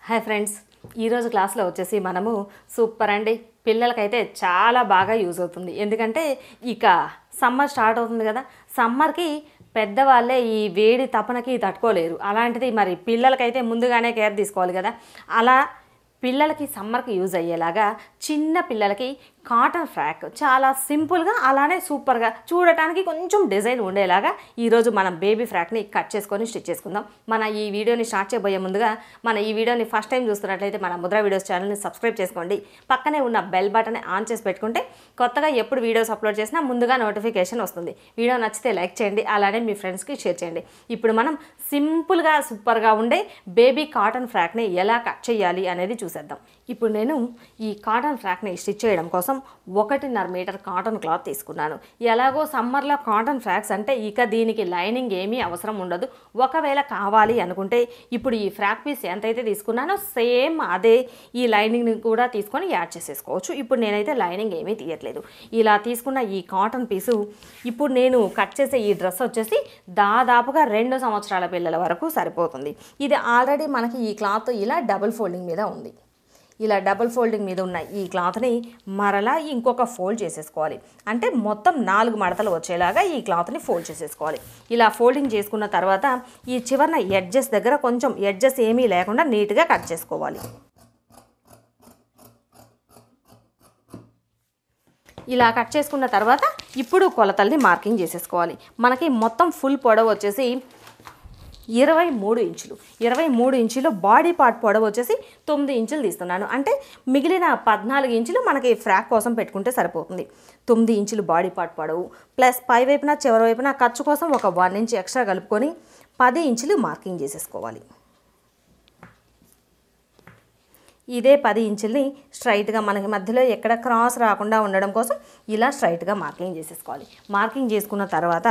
Hi friends, ఈరోజు క్లాస్లో వచ్చేసి మనము సూపర్ అండి. పిల్లలకైతే చాలా బాగా యూజ్ అవుతుంది. ఎందుకంటే ఇక సమ్మర్ స్టార్ట్ అవుతుంది కదా. సమ్మర్కి పెద్దవాళ్ళే ఈ వేడి తపనకి తట్టుకోలేరు. అలాంటిది మరి పిల్లలకైతే ముందుగానే కేర్ తీసుకోవాలి కదా. అలా పిల్లలకి సమ్మర్కి యూజ్ అయ్యేలాగా చిన్న పిల్లలకి కాటన్ ఫ్రాక్ చాలా సింపుల్గా అలానే సూపర్గా చూడటానికి కొంచెం డిజైన్ ఉండేలాగా ఈరోజు మనం బేబీ ఫ్రాక్ని కట్ చేసుకొని స్టిచ్ చేసుకుందాం. మన ఈ వీడియోని స్టార్ట్ చేయబోయే ముందుగా మన ఈ వీడియోని ఫస్ట్ టైం చూస్తున్నట్లయితే మన ముద్ర వీడియోస్ ఛానల్ని సబ్స్క్రైబ్ చేసుకోండి. పక్కనే ఉన్న బెల్ బటన్ ఆన్ చేసి పెట్టుకుంటే కొత్తగా ఎప్పుడు వీడియోస్ అప్లోడ్ చేసినా ముందుగా నోటిఫికేషన్ వస్తుంది. వీడియో నచ్చితే లైక్ చేయండి, అలానే మీ ఫ్రెండ్స్కి షేర్ చేయండి. ఇప్పుడు మనం సింపుల్గా సూపర్గా ఉండే బేబీ కాటన్ ఫ్రాక్ని ఎలా కట్ చేయాలి అనేది చూసేద్దాం. ఇప్పుడు నేను ఈ కాటన్ ఫ్రాక్ని స్టిచ్ చేయడం కోసం 1.5 మీటర్ కాటన్ క్లాత్ తీసుకున్నాను. ఎలాగో సమ్మర్లో కాటన్ ఫ్రాక్స్ అంటే ఇక దీనికి లైనింగ్ ఏమీ అవసరం ఉండదు. ఒకవేళ కావాలి అనుకుంటే ఇప్పుడు ఈ ఫ్రాక్ పీస్ ఎంతైతే తీసుకున్నానో సేమ్ అదే ఈ లైనింగ్ని కూడా తీసుకొని యాడ్ చేసేసుకోవచ్చు. ఇప్పుడు నేనైతే లైనింగ్ ఏమీ తీయట్లేదు. ఇలా తీసుకున్న ఈ కాటన్ పీసు ఇప్పుడు నేను కట్ చేసే ఈ డ్రెస్ వచ్చేసి దాదాపుగా 2 సంవత్సరాల పిల్లల వరకు సరిపోతుంది. ఇది ఆల్రెడీ మనకి ఈ క్లాత్ ఇలా డబుల్ ఫోల్డింగ్ మీద ఉంది. ఇలా డబుల్ ఫోల్డింగ్ మీద ఉన్న ఈ క్లాత్ని మరలా ఇంకొక ఫోల్డ్ చేసేసుకోవాలి. అంటే మొత్తం 4 మడతలు వచ్చేలాగా ఈ క్లాత్ని ఫోల్డ్ చేసేసుకోవాలి. ఇలా ఫోల్డింగ్ చేసుకున్న తర్వాత ఈ చివరన ఎడ్జెస్ దగ్గర కొంచెం ఎడ్జెస్ ఏమీ లేకుండా నీట్గా కట్ చేసుకోవాలి. ఇలా కట్ చేసుకున్న తర్వాత ఇప్పుడు కొలతల్ని మార్కింగ్ చేసేసుకోవాలి. మనకి మొత్తం ఫుల్ పొడవు వచ్చేసి 23 ఇంచులు. 23 ఇంచులు బాడీ పార్ట్ పొడవు వచ్చేసి 9 ఇంచులు తీస్తున్నాను. అంటే మిగిలిన 14 ఇంచులు మనకి ఫ్రాక్ కోసం పెట్టుకుంటే సరిపోతుంది. 9 ఇంచులు బాడీ పార్ట్ పొడవు ప్లస్ పై వైపున చివరి వైపున ఖర్చు కోసం ఒక 1 ఇంచ్ ఎక్స్ట్రా కలుపుకొని 10 ఇంచులు మార్కింగ్ చేసేసుకోవాలి. ఇదే 10 ఇంచుల్ని స్ట్రైట్గా మనకి మధ్యలో ఎక్కడ క్రాస్ రాకుండా ఉండడం కోసం ఇలా స్ట్రైట్గా మార్కింగ్ చేసేసుకోవాలి. మార్కింగ్ చేసుకున్న తర్వాత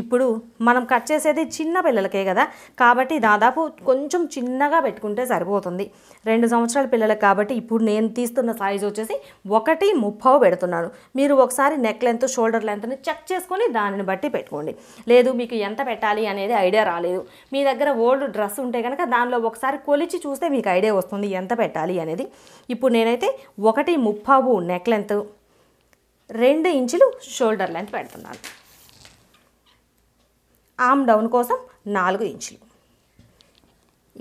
ఇప్పుడు మనం కట్ చేసేది చిన్న పిల్లలకే కదా, కాబట్టి దాదాపు కొంచెం చిన్నగా పెట్టుకుంటే సరిపోతుంది. 2 సంవత్సరాల పిల్లలకు కాబట్టి ఇప్పుడు నేను తీస్తున్న సైజు వచ్చేసి 1.30 పెడుతున్నాను. మీరు ఒకసారి నెక్ లెంత్ షోల్డర్ లెంత్ని చెక్ చేసుకొని దానిని బట్టి పెట్టుకోండి. లేదు మీకు ఎంత పెట్టాలి అనేది ఐడియా రాలేదు, మీ దగ్గర ఓల్డ్ డ్రెస్ ఉంటే కనుక దానిలో ఒకసారి కొలిచి చూస్తే మీకు ఐడియా వస్తుంది ఎంత పెట్టాలి అనేది. ఇప్పుడు నేనైతే 1.30 నెక్ లెంత్, 2 ఇంచులు షోల్డర్ లెంత్ పెడుతున్నాను. ఆర్మ్ డౌన్ కోసం 4 ఇంచులు.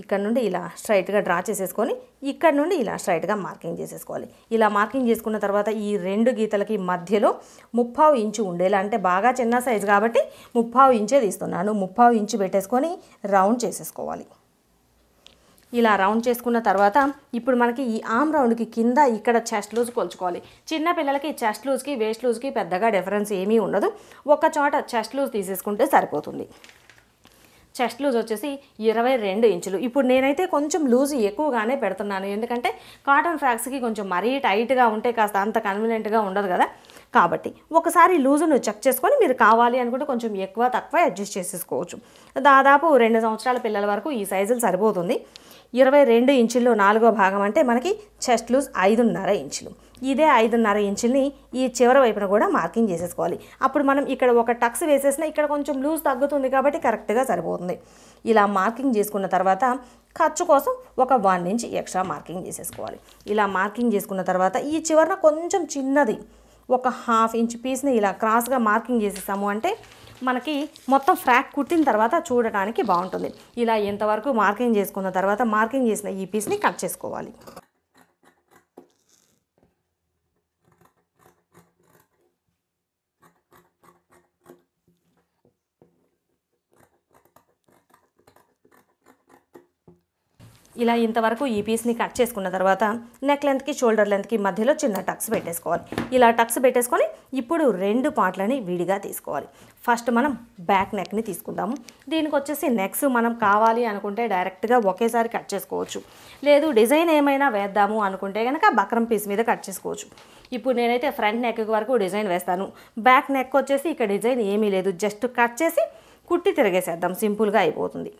ఇక్కడ నుండి ఇలా స్ట్రైట్గా డ్రా చేసేసుకొని ఇక్కడ నుండి ఇలా స్ట్రైట్గా మార్కింగ్ చేసేసుకోవాలి. ఇలా మార్కింగ్ చేసుకున్న తర్వాత ఈ 2 గీతలకి మధ్యలో 30 ఇంచు ఉండేలా, అంటే బాగా చిన్న సైజు కాబట్టి 30 ఇంచే తీస్తున్నాను. 30 ఇంచు పెట్టేసుకొని రౌండ్ చేసేసుకోవాలి. ఇలా రౌండ్ చేసుకున్న తర్వాత ఇప్పుడు మనకి ఈ ఆర్మ్ రౌండ్కి కింద ఇక్కడ చెస్ట్ లూజ్ కొలుచుకోవాలి. చిన్న పిల్లలకి చెస్ట్ లూజ్కి వేస్ట్ లూజ్కి పెద్దగా డిఫరెన్స్ ఏమీ ఉండదు. ఒక చోట చెస్ట్ లూజ్ తీసేసుకుంటే సరిపోతుంది. చెస్ట్ లూజ్ వచ్చేసి 22 ఇంచులు. ఇప్పుడు నేనైతే కొంచెం లూజ్ ఎక్కువగానే పెడుతున్నాను, ఎందుకంటే కాటన్ ఫ్రాక్స్కి కొంచెం మరీ టైట్గా ఉంటే కాస్త అంత కన్వీనియంట్గా ఉండదు కదా. కాబట్టి ఒకసారి లూజును చెక్ చేసుకొని మీరు కావాలి అనుకుంటే కొంచెం ఎక్కువ తక్కువ అడ్జస్ట్ చేసేసుకోవచ్చు. దాదాపు 2 సంవత్సరాల పిల్లల వరకు ఈ సైజులు సరిపోతుంది. 22 ఇంచుల్లో 4వ భాగం అంటే మనకి చెస్ట్ లూజ్ 5.5 ఇంచులు. ఇదే 5.5 ఇంచుల్ని ఈ చివరి వైపున కూడా మార్కింగ్ చేసేసుకోవాలి. అప్పుడు మనం ఇక్కడ ఒక టక్స్ వేసేసినా ఇక్కడ కొంచెం లూజ్ తగ్గుతుంది కాబట్టి కరెక్ట్గా సరిపోతుంది. ఇలా మార్కింగ్ చేసుకున్న తర్వాత ఖర్చు కోసం ఒక 1 ఇంచ్ ఎక్స్ట్రా మార్కింగ్ చేసేసుకోవాలి. ఇలా మార్కింగ్ చేసుకున్న తర్వాత ఈ చివరన కొంచెం చిన్నది ఒక 1/2 ఇంచ్ పీస్ని ఇలా క్రాస్గా మార్కింగ్ చేసేసాము అంటే మనకి మొత్తం ఫ్రాక్ కుట్టిన తర్వాత చూడటానికి బాగుంటుంది. ఇలా ఇంతవరకు మార్కింగ్ చేసుకున్న తర్వాత మార్కింగ్ చేసిన ఈ పీస్ని కట్ చేసుకోవాలి. ఇలా ఇంతవరకు ఈ పీస్ని కట్ చేసుకున్న తర్వాత నెక్ లెంత్కి షోల్డర్ లెంత్కి మధ్యలో చిన్న టక్స్ పెట్టేసుకోవాలి. ఇలా టక్స్ పెట్టేసుకొని ఇప్పుడు 2 పార్ట్లని విడిగా తీసుకోవాలి. ఫస్ట్ మనం బ్యాక్ నెక్ని తీసుకుందాము. దీనికి వచ్చేసి నెక్స్ మనం కావాలి అనుకుంటే డైరెక్ట్గా ఒకేసారి కట్ చేసుకోవచ్చు. లేదు డిజైన్ ఏమైనా వేద్దాము అనుకుంటే కనుక బక్రం పీస్ మీద కట్ చేసుకోవచ్చు. ఇప్పుడు నేనైతే ఫ్రంట్ నెక్ వరకు డిజైన్ వేస్తాను. బ్యాక్ నెక్ వచ్చేసి ఇక్కడ డిజైన్ ఏమీ లేదు, జస్ట్ కట్ చేసి కుట్టి తిరిగేసేద్దాం, సింపుల్గా అయిపోతుంది.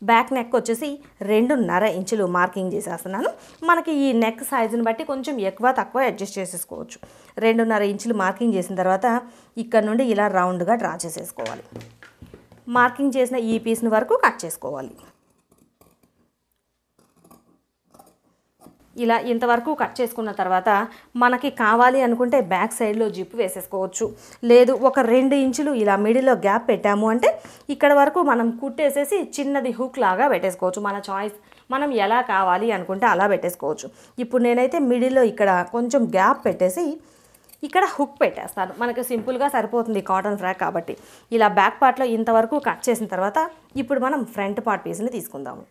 బ్యాక్ నెక్ వచ్చేసి 2.5 ఇంచులు మార్కింగ్ చేసేస్తున్నాను. మనకి ఈ నెక్ సైజుని బట్టి కొంచెం ఎక్కువ తక్కువ అడ్జస్ట్ చేసేసుకోవచ్చు. 2.5 ఇంచులు మార్కింగ్ చేసిన తర్వాత ఇక్కడ నుండి ఇలా రౌండ్గా డ్రా చేసేసుకోవాలి. మార్కింగ్ చేసిన ఈ పీస్ని వరకు కట్ చేసుకోవాలి. ఇలా ఇంతవరకు కట్ చేసుకున్న తర్వాత మనకి కావాలి అనుకుంటే బ్యాక్ సైడ్లో జిప్ వేసేసుకోవచ్చు. లేదు ఒక 2 ఇంచులు ఇలా మిడిల్లో గ్యాప్ పెట్టాము అంటే ఇక్కడ వరకు మనం కుట్టేసేసి చిన్నది హుక్ లాగా పెట్టేసుకోవచ్చు. మన చాయిస్, మనం ఎలా కావాలి అనుకుంటే అలా పెట్టేసుకోవచ్చు. ఇప్పుడు నేనైతే మిడిల్లో ఇక్కడ కొంచెం గ్యాప్ పెట్టేసి ఇక్కడ హుక్ పెట్టేస్తాను. మనకి సింపుల్గా సరిపోతుంది కాటన్ ఫ్రాక్ కాబట్టి. ఇలా బ్యాక్ పార్ట్లో ఇంతవరకు కట్ చేసిన తర్వాత ఇప్పుడు మనం ఫ్రంట్ పార్ట్ పీస్ని తీసుకుందాము.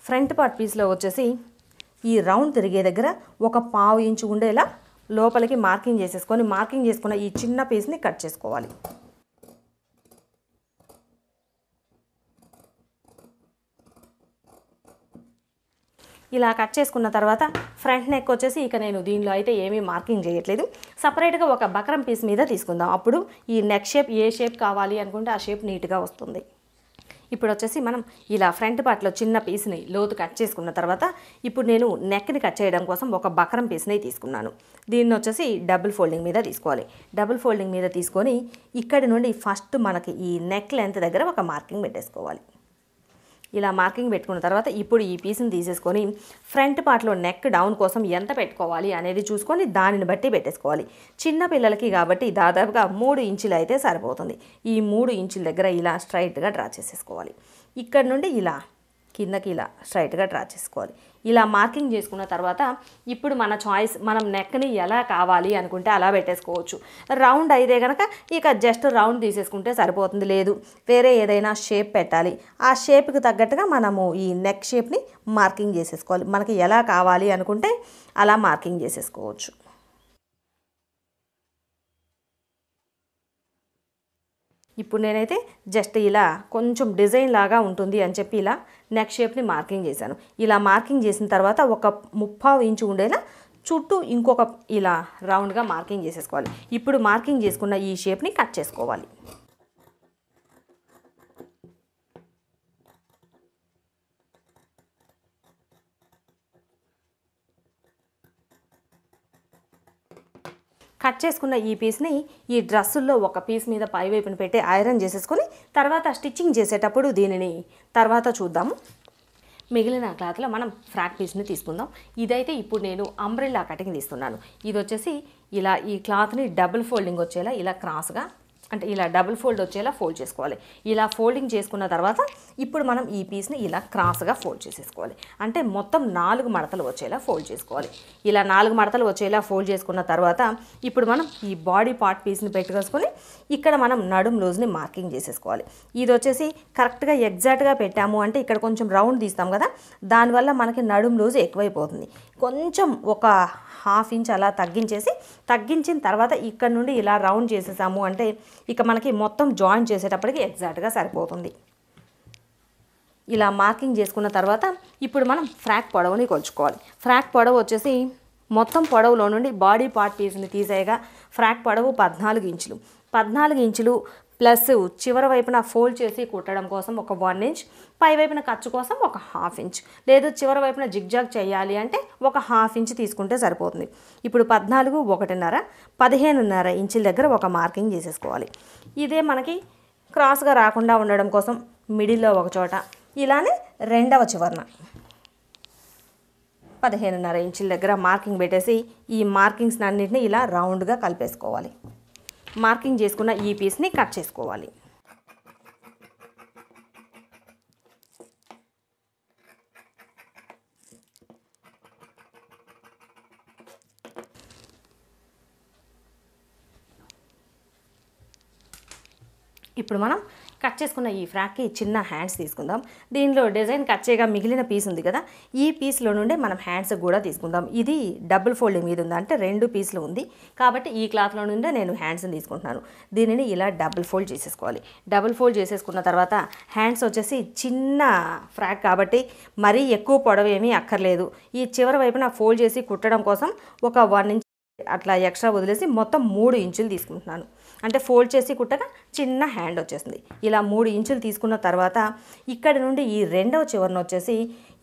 ఫ్రంట్ పార్ట్ పీస్లో వచ్చేసి ఈ రౌండ్ తిరిగే దగ్గర ఒక 1/2 ఇంచు ఉండేలా లోపలికి మార్కింగ్ చేసేసుకొని మార్కింగ్ చేసుకున్న ఈ చిన్న పీస్ని కట్ చేసుకోవాలి. ఇలా కట్ చేసుకున్న తర్వాత ఫ్రంట్ నెక్ వచ్చేసి ఇక నేను దీనిలో అయితే ఏమీ మార్కింగ్ చేయట్లేదు. సపరేట్గా ఒక బక్రం పీస్ మీద తీసుకుందాం. అప్పుడు ఈ నెక్ షేప్ ఏ షేప్ కావాలి అనుకుంటే ఆ షేప్ నీట్గా వస్తుంది. ఇప్పుడు వచ్చేసి మనం ఇలా ఫ్రంట్ పార్ట్లో చిన్న పీస్ని లోతు కట్ చేసుకున్న తర్వాత ఇప్పుడు నేను నెక్ని కట్ చేయడం కోసం ఒక బక్రం పీస్ని తీసుకున్నాను. దీన్ని వచ్చేసి డబుల్ ఫోల్డింగ్ మీద తీసుకోవాలి. డబుల్ ఫోల్డింగ్ మీద తీసుకొని ఇక్కడి నుండి ఫస్ట్ మనకి ఈ నెక్ లెంత్ దగ్గర ఒక మార్కింగ్ పెట్టేసుకోవాలి. ఇలా మార్కింగ్ పెట్టుకున్న తర్వాత ఇప్పుడు ఈ పీస్ని తీసేసుకొని ఫ్రంట్ పార్ట్లో నెక్ డౌన్ కోసం ఎంత పెట్టుకోవాలి అనేది చూసుకొని దానిని బట్టి పెట్టేసుకోవాలి. చిన్న పిల్లలకి కాబట్టి దాదాపుగా 3 ఇంచులు అయితే సరిపోతుంది. ఈ 3 ఇంచుల దగ్గర ఇలా స్ట్రైట్గా డ్రా చేసేసుకోవాలి. ఇక్కడ నుండి ఇలా కిందకి ఇలా స్ట్రైట్గా డ్రా చేసుకోవాలి. ఇలా మార్కింగ్ చేసుకున్న తర్వాత ఇప్పుడు మన చాయిస్, మనం నెక్ని ఎలా కావాలి అనుకుంటే అలా పెట్టేసుకోవచ్చు. రౌండ్ అయితే కనుక ఇక జస్ట్ రౌండ్ తీసేసుకుంటే సరిపోతుంది. లేదు వేరే ఏదైనా షేప్ పెట్టాలి, ఆ షేప్కి తగ్గట్టుగా మనము ఈ నెక్ షేప్ని మార్కింగ్ చేసేసుకోవాలి. మనకి ఎలా కావాలి అనుకుంటే అలా మార్కింగ్ చేసేసుకోవచ్చు. ఇప్పుడు నేనైతే జస్ట్ ఇలా కొంచెం డిజైన్ లాగా ఉంటుంది అని చెప్పి ఇలా నెక్ షేప్ని మార్కింగ్ చేశాను. ఇలా మార్కింగ్ చేసిన తర్వాత ఒక 3/4 ఇంచు ఉండేలా చుట్టూ ఇంకొక ఇలా రౌండ్గా మార్కింగ్ చేసేసుకోవాలి. ఇప్పుడు మార్కింగ్ చేసుకున్న ఈ షేప్ని కట్ చేసుకోవాలి. కట్ చేసుకున్న ఈ పీస్ని ఈ డ్రెస్సుల్లో ఒక పీస్ మీద పైవైపున పెట్టి ఐరన్ చేసేసుకొని తర్వాత స్టిచ్చింగ్ చేసేటప్పుడు దీనిని తర్వాత చూద్దాము. మిగిలిన క్లాత్లో మనం ఫ్రాక్ పీస్ని తీసుకుందాం. ఇదైతే ఇప్పుడు నేను అంబ్రెల్లా కటింగ్ తీస్తున్నాను. ఇది వచ్చేసి ఇలా ఈ క్లాత్ని డబుల్ ఫోల్డింగ్ వచ్చేలా ఇలా క్రాస్గా, అంటే ఇలా డబుల్ ఫోల్డ్ వచ్చేలా ఫోల్డ్ చేసుకోవాలి. ఇలా ఫోల్డింగ్ చేసుకున్న తర్వాత ఇప్పుడు మనం ఈ పీస్ని ఇలా క్రాస్గా ఫోల్డ్ చేసేసుకోవాలి. అంటే మొత్తం 4 మడతలు వచ్చేలా ఫోల్డ్ చేసుకోవాలి. ఇలా 4 మడతలు వచ్చేలా ఫోల్డ్ చేసుకున్న తర్వాత ఇప్పుడు మనం ఈ బాడీ పార్ట్ పీస్ని పెట్టుకొని ఇక్కడ మనం నడుం లూజ్ని మార్కింగ్ చేసేసుకోవాలి. ఇది వచ్చేసి కరెక్ట్గా ఎగ్జాక్ట్గా పెట్టాము అంటే ఇక్కడ కొంచెం రౌండ్ తీస్తాం కదా, దానివల్ల మనకి నడుం లూజ్ ఎక్కువైపోతుంది. కొంచెం ఒక 1/2 ఇంచ్ అలా తగ్గించిన తర్వాత ఇక్కడ నుండి ఇలా రౌండ్ చేసేసాము అంటే ఇక మనకి మొత్తం జాయింట్ చేసేటప్పటికి ఎగ్జాక్ట్గా సరిపోతుంది. ఇలా మార్కింగ్ చేసుకున్న తర్వాత ఇప్పుడు మనం ఫ్రాక్ పొడవుని కొలుచుకోవాలి. ఫ్రాక్ పొడవు వచ్చేసి మొత్తం పొడవులో నుండి బాడీ పార్ట్ పీస్ని తీసేయగా ఫ్రాక్ పొడవు 14 ఇంచులు. 14 ఇంచులు ప్లస్ చివరి వైపున ఫోల్డ్ చేసి కుట్టడం కోసం ఒక 1 ఇంచ్, పై వైపున ఖర్చు కోసం ఒక 1/2 ఇంచ్, లేదు చివరి వైపున జిగ్జాగ్ చేయాలి అంటే ఒక 1/2 ఇంచ్ తీసుకుంటే సరిపోతుంది. ఇప్పుడు 14, 1.5, 15.5 ఇంచుల దగ్గర ఒక మార్కింగ్ చేసేసుకోవాలి. ఇదే మనకి క్రాస్గా రాకుండా ఉండడం కోసం మిడిల్లో ఒక చోట, ఇలానే రెండవ చివరన 15.5 ఇంచుల దగ్గర మార్కింగ్ పెట్టేసి ఈ మార్కింగ్స్ అన్నింటినీ ఇలా రౌండ్గా కలిపేసుకోవాలి. మార్కింగ్ చేసుకున్న ఈ పీస్ని కట్ చేసుకోవాలి. ఇప్పుడు మనం కట్ చేసుకున్న ఈ ఫ్రాక్కి చిన్న హ్యాండ్స్ తీసుకుందాం. దీనిలో డిజైన్ కట్ చేయగా మిగిలిన పీస్ ఉంది కదా, ఈ పీస్లో నుండే మనం హ్యాండ్స్ కూడా తీసుకుందాం. ఇది డబుల్ ఫోల్డింగ్ మీద ఉంది, అంటే 2 పీస్లు ఉంది కాబట్టి ఈ క్లాత్లో నుండే నేను హ్యాండ్స్ని తీసుకుంటున్నాను. దీనిని ఇలా డబుల్ ఫోల్డ్ చేసేసుకోవాలి. డబుల్ ఫోల్డ్ చేసేసుకున్న తర్వాత హ్యాండ్స్ వచ్చేసి చిన్న ఫ్రాక్ కాబట్టి మరీ ఎక్కువ పొడవు ఏమీ అక్కర్లేదు. ఈ చివరి వైపున ఫోల్డ్ చేసి కుట్టడం కోసం ఒక 1 ఇంచ్ అట్లా ఎక్స్ట్రా వదిలేసి మొత్తం 3 ఇంచులు తీసుకుంటున్నాను. అంటే ఫోల్డ్ చేసి కుట్టగా చిన్న హ్యాండ్ వచ్చేసింది. ఇలా 3 ఇంచులు తీసుకున్న తర్వాత ఇక్కడి నుండి ఈ రెండవ చివరన వచ్చేసి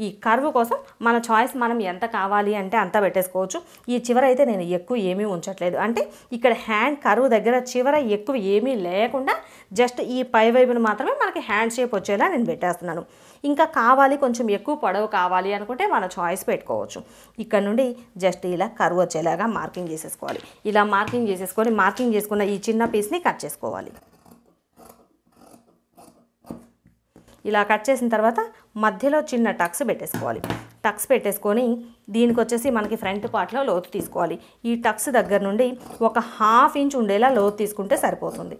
ఈ కర్వ్ కోసం మన చాయిస్, మనం ఎంత కావాలి అంటే అంత పెట్టేసుకోవచ్చు. ఈ చివర అయితే నేను ఎక్కువ ఏమీ ఉంచట్లేదు, అంటే ఇక్కడ హ్యాండ్ కర్వ్ దగ్గర చివర ఎక్కువ ఏమీ లేకుండా జస్ట్ ఈ పై వైపును మాత్రమే మనకి హ్యాండ్ షేప్ వచ్చేలా నేను పెట్టేస్తున్నాను. ఇంకా కావాలి కొంచెం ఎక్కువ పొడవు కావాలి అనుకుంటే మన చాయిస్ పెట్టుకోవచ్చు. ఇక్కడ నుండి జస్ట్ ఇలా కర్వ్ వచ్చేలాగా మార్కింగ్ చేసేసుకోవాలి. ఇలా మార్కింగ్ చేసేసుకొని మార్కింగ్ చేసుకున్న ఈ చిన్న పీస్ని కట్ చేసుకోవాలి. ఇలా కట్ చేసిన తర్వాత మధ్యలో చిన్న టక్స్ పెట్టేసుకోవాలి. టక్స్ పెట్టేసుకొని దీనికి వచ్చేసి మనకి ఫ్రంట్ పార్ట్లో లోతు తీసుకోవాలి. ఈ టక్స్ దగ్గర నుండి ఒక 1/2 ఇంచ్ ఉండేలా లోతు తీసుకుంటే సరిపోతుంది.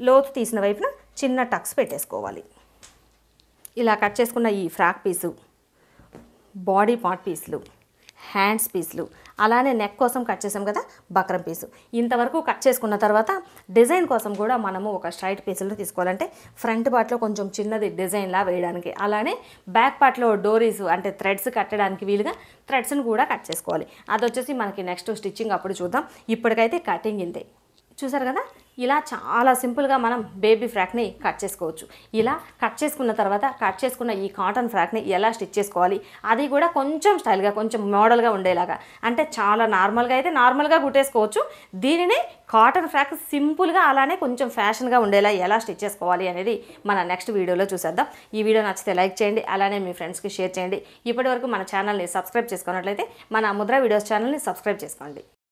లోతు తీసిన వైపున చిన్న టక్స్ పెట్టేసుకోవాలి. ఇలా కట్ చేసుకున్న ఈ ఫ్రాక్ పీసు, బాడీ పార్ట్ పీసులు, హ్యాండ్స్ పీసులు, అలానే నెక్ కోసం కట్ చేసాం కదా బక్రం పీసు, ఇంతవరకు కట్ చేసుకున్న తర్వాత డిజైన్ కోసం కూడా మనము ఒక స్ట్రైట్ పీసులు తీసుకోవాలంటే ఫ్రంట్ పార్ట్లో కొంచెం చిన్నది డిజైన్లా వేయడానికి, అలానే బ్యాక్ పార్ట్లో డోరీస్ అంటే థ్రెడ్స్ కట్టడానికి వీలుగా థ్రెడ్స్ని కూడా కట్ చేసుకోవాలి. అది వచ్చేసి మనకి నెక్స్ట్ స్టిచ్చింగ్ అప్పుడు చూద్దాం. ఇప్పటికైతే కటింగ్ ఇంతే. చూసారు కదా, ఇలా చాలా సింపుల్గా మనం బేబీ ఫ్రాక్ని కట్ చేసుకోవచ్చు. ఇలా కట్ చేసుకున్న తర్వాత కట్ చేసుకున్న ఈ కాటన్ ఫ్రాక్ని ఎలా స్టిచ్ చేసుకోవాలి, అది కూడా కొంచెం స్టైల్గా కొంచెం మోడల్గా ఉండేలాగా, అంటే చాలా నార్మల్గా అయితే నార్మల్గా కుట్టేసుకోవచ్చు. దీనిని కాటన్ ఫ్రాక్ సింపుల్గా అలానే కొంచెం ఫ్యాషన్గా ఉండేలా ఎలా స్టిచ్ చేసుకోవాలి అనేది మన నెక్స్ట్ వీడియోలో చూసేద్దాం. ఈ వీడియో నచ్చితే లైక్ చేయండి, అలానే మీ ఫ్రెండ్స్కి షేర్ చేయండి. ఇప్పటివరకు మన ఛానల్ని సబ్స్క్రైబ్ చేసుకున్నట్లయితే మన ముద్ర వీడియోస్ ఛానల్ని సబ్స్క్రైబ్ చేసుకోండి.